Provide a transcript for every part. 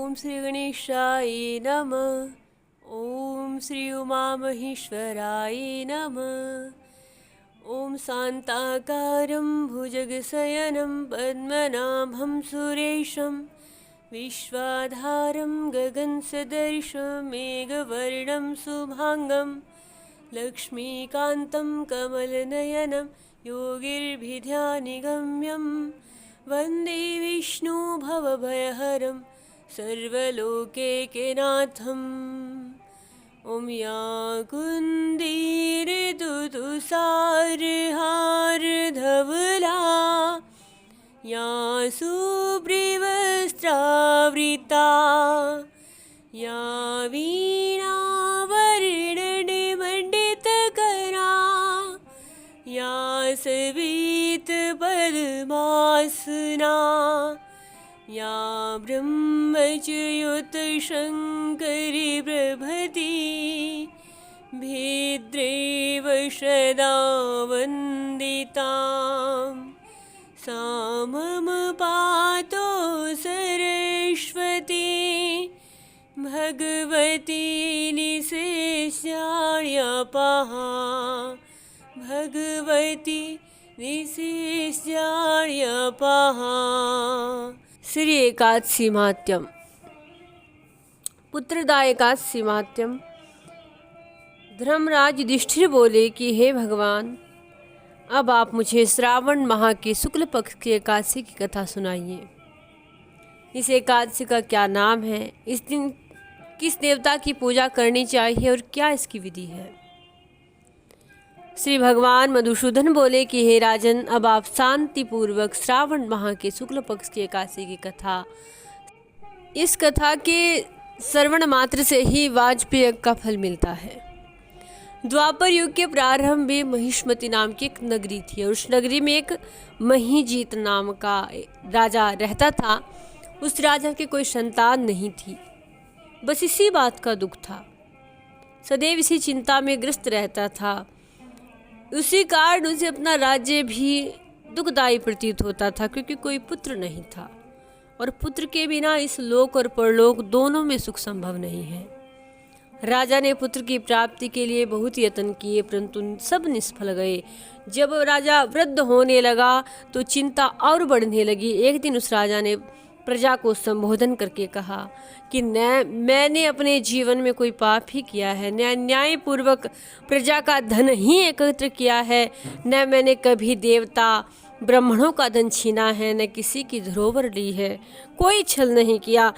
ओम श्री गणेशाय नमः। ओम श्री उमामहेश्वराय नमः। ओम शान्ताकारं भुजगशयनं पद्मनाभं सुरेशं विश्वाधारं गगनसदृशं मेघवर्णं शुभांगं लक्ष्मीकान्तं कमलनयनं योगिर्भिध्यानिगम्यं वन्दे विष्णु भवभयहरं सर्वलोकैकनाथम्। ॐ या कुन्देरदुतुषारहारधवला या शुभ्रवस्त्रावृता या वीणावर्णनिमण्डितकरा या सवितपद्मासना या ब्रह्मच्युतशङ्करी प्रभृति भेद्रेव सदा वन्दितां सा मम पातो सरस्वती भगवती निशेषाण्यपाहा भगवती निशेषाण्यपाहा। श्री एकादशी महात्म्यम। पुत्रदा एकादशी महात्म्यम। धर्मराज युधिष्ठिर बोले कि हे भगवान, अब आप मुझे श्रावण माह के शुक्ल पक्ष की एकादशी की कथा सुनाइए। इस एकादशी का क्या नाम है, इस दिन किस देवता की पूजा करनी चाहिए और क्या इसकी विधि है। श्री भगवान मधुसूदन बोले कि हे राजन, अब आप शांति पूर्वक श्रावण माह के शुक्ल पक्ष की एकादशी की कथा, इस कथा के श्रवण मात्र से ही वाजपेय यज्ञ का फल मिलता है। द्वापर युग के प्रारंभ में महिष्मति नाम की एक नगरी थी और उस नगरी में एक महीजीत नाम का राजा रहता था। उस राजा के कोई संतान नहीं थी, बस इसी बात का दुख था। सदैव इसी चिंता में ग्रस्त रहता था। उसी कारण उसे अपना राज्य भी दुखदायी प्रतीत होता था, क्योंकि कोई पुत्र नहीं था और पुत्र के बिना इस लोक और परलोक दोनों में सुख संभव नहीं है। राजा ने पुत्र की प्राप्ति के लिए बहुत यत्न किए, परंतु सब निष्फल गए। जब राजा वृद्ध होने लगा तो चिंता और बढ़ने लगी। एक दिन उस राजा ने प्रजा को संबोधन करके कहा कि न मैंने अपने जीवन में कोई पाप ही किया है, न न्यायपूर्वक प्रजा का धन ही एकत्र किया है, न मैंने कभी देवता ब्राह्मणों का धन छीना है, न किसी की धरोहर ली है, कोई छल नहीं किया,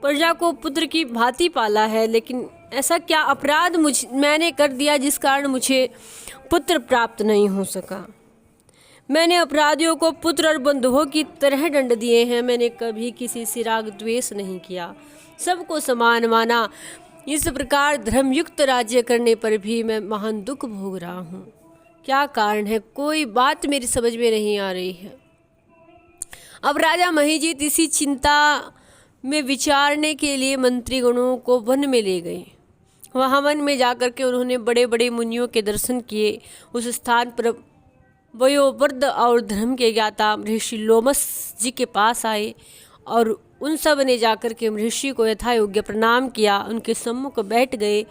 प्रजा को पुत्र की भांति पाला है। लेकिन ऐसा क्या अपराध मैंने कर दिया जिस कारण मुझे पुत्र प्राप्त नहीं हो सका। मैंने अपराधियों को पुत्र और बंधुओं की तरह दंड दिए हैं। मैंने कभी किसी से राग द्वेष नहीं किया, सबको समान माना। इस प्रकार धर्मयुक्त राज्य करने पर भी मैं महान दुख भोग रहा हूँ। क्या कारण है, कोई बात मेरी समझ में नहीं आ रही है। अब राजा महीजीत इसी चिंता में विचारने के लिए मंत्रीगणों को वन में ले गए। वहाँ वन में जाकर के उन्होंने बड़े बड़े मुनियों के दर्शन किए। उस स्थान पर वयोवृद्ध और धर्म के ज्ञाता ऋषि लोमस जी के पास आए और उन सब ने जाकर के ऋषि को यथा योग्य प्रणाम किया। उनके सम्मुख बैठ गए,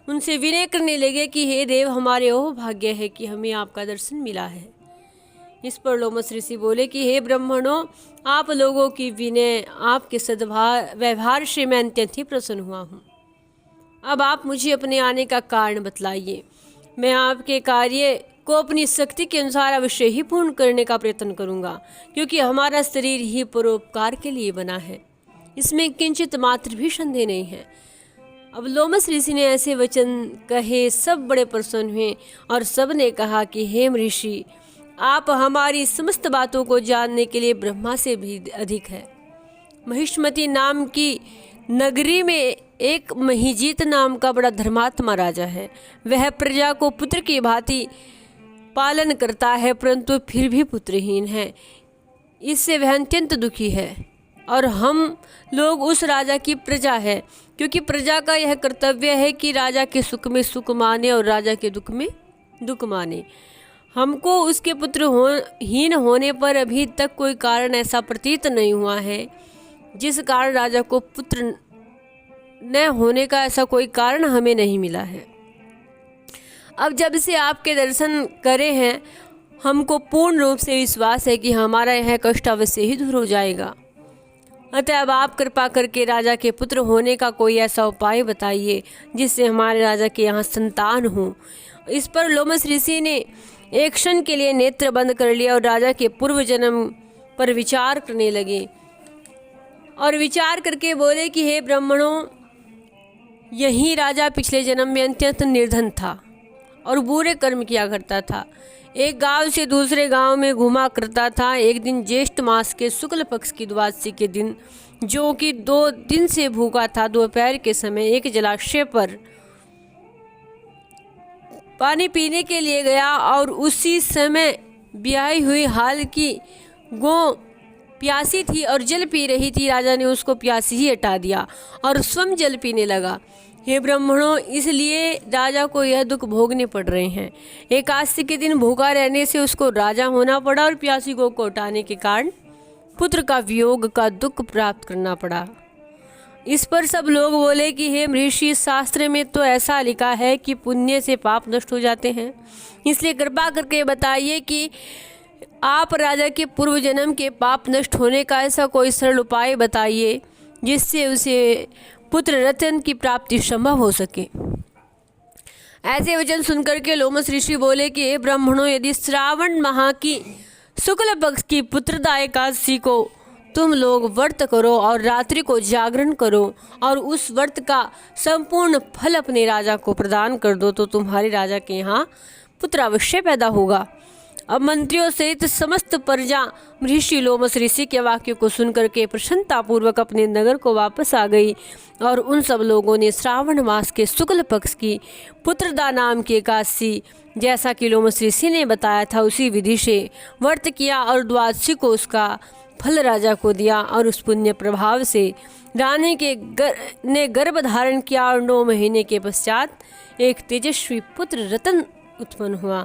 उनसे विनय करने लगे कि हे देव, हमारे ओह भाग्य है कि हमें आपका दर्शन मिला है। इस पर लोमस ऋषि बोले कि हे ब्राह्मणों, आप लोगों की विनय, आपके व्यवहार से मैं अत्यंत ही प्रसन्न हुआ हूँ। अब आप मुझे अपने आने का कारण बतलाइए। मैं आपके कार्य को अपनी शक्ति के अनुसार अवश्य ही पूर्ण करने का प्रयत्न करूंगा, क्योंकि हमारा शरीर ही परोपकार के लिए बना है, इसमें किंचित मात्र भी संदेह नहीं है। अब लोमस ऋषि ने ऐसे वचन कहे, सब बड़े प्रसन्न हुए और सब ने कहा कि हे ऋषि, आप हमारी समस्त बातों को जानने के लिए ब्रह्मा से भी अधिक है। महिष्मति नाम की नगरी में एक महीजीत नाम का बड़ा धर्मात्मा राजा है। वह प्रजा को पुत्र की भांति पालन करता है, परंतु फिर भी पुत्रहीन है। इससे वह अत्यंत दुखी है और हम लोग उस राजा की प्रजा है, क्योंकि प्रजा का यह कर्तव्य है कि राजा के सुख में सुख माने और राजा के दुख में दुख माने। हमको उसके पुत्र हीन होने पर अभी तक कोई कारण ऐसा प्रतीत नहीं हुआ है जिस कारण राजा को पुत्र न होने का ऐसा कोई कारण हमें नहीं मिला है। अब जब से आपके दर्शन करे हैं, हमको पूर्ण रूप से विश्वास है कि हमारा यह कष्ट अवश्य ही दूर हो जाएगा। अतः अब आप कृपा करके राजा के पुत्र होने का कोई ऐसा उपाय बताइए जिससे हमारे राजा के यहाँ संतान हो। इस पर लोमस ऋषि ने एक क्षण के लिए नेत्र बंद कर लिया और राजा के पूर्व जन्म पर विचार करने लगे और विचार करके बोले कि हे ब्राह्मणों, यही राजा पिछले जन्म में अत्यंत निर्धन था और बुरे कर्म किया करता था। एक गांव से दूसरे गांव में घुमा करता था। एक दिन ज्येष्ठ मास के शुक्ल पक्ष की द्वादशी के दिन, जो कि 2 दिन से भूखा था, दोपहर के समय एक जलाशय पर पानी पीने के लिए गया और उसी समय ब्याही हुई हाल की गौ प्यासी थी और जल पी रही थी। राजा ने उसको प्यासी ही हटा दिया और स्वयं जल पीने लगा। हे ब्राह्मणों, इसलिए राजा को यह दुख भोगने पड़ रहे हैं। एकादशी के दिन भूखा रहने से उसको राजा होना पड़ा और प्यासी गौ को हटाने के कारण पुत्र का वियोग का दुख प्राप्त करना पड़ा। इस पर सब लोग बोले कि हे महर्षि, शास्त्र में तो ऐसा लिखा है कि पुण्य से पाप नष्ट हो जाते हैं, इसलिए कृपा करके बताइए कि आप राजा के पूर्व जन्म के पाप नष्ट होने का ऐसा कोई सरल उपाय बताइए जिससे उसे पुत्र रत्न की प्राप्ति संभव हो सके। ऐसे वचन सुनकर के लोमस ऋषि बोले कि हे ब्राह्मणों, यदि श्रावण माह की शुक्ल पक्ष की पुत्रदा एकादशी को तुम लोग व्रत करो और रात्रि को जागरण करो और उस व्रत का संपूर्ण फल अपने राजा को प्रदान कर दो, तो तुम्हारे राजा के यहाँ पुत्र अवश्य पैदा होगा। अब मंत्रियों सहित समस्त प्रजा महर्षि लोमस ऋषि के वाक्य को सुनकर के प्रसन्नतापूर्वक अपने नगर को वापस आ गई और उन सब लोगों ने श्रावण मास के शुक्ल पक्ष की पुत्रदा नाम की एकादशी, जैसा कि लोमस ऋषि ने बताया था, उसी विधि से व्रत किया और द्वादशी को उसका फल राजा को दिया और उस पुण्य प्रभाव से रानी ने गर्भ धारण किया और 9 महीने के पश्चात एक तेजस्वी पुत्र रतन उत्पन्न हुआ।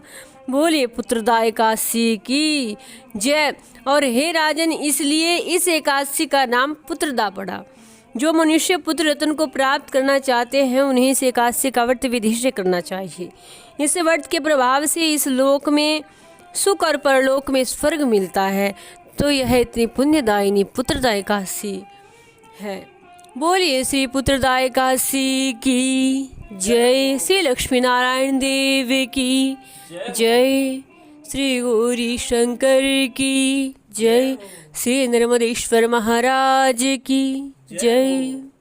बोलिए पुत्रदा एकादशी की जय। और हे राजन, इसलिए इस एकादशी का नाम पुत्रदा पड़ा। जो मनुष्य पुत्र रत्न को प्राप्त करना चाहते हैं उन्हें इस एकादशी का व्रत विधि से करना चाहिए। इस व्रत के प्रभाव से इस लोक में सुख और परलोक में स्वर्ग मिलता है। तो यह इतनी पुण्यदायिनी पुत्रदा एकादशी है। बोलिए श्री पुत्रदा एकादशी की जय। श्री लक्ष्मी नारायण देव की जय। श्री गौरी शंकर की जय। श्री नर्मदेश्वर महाराज की जय।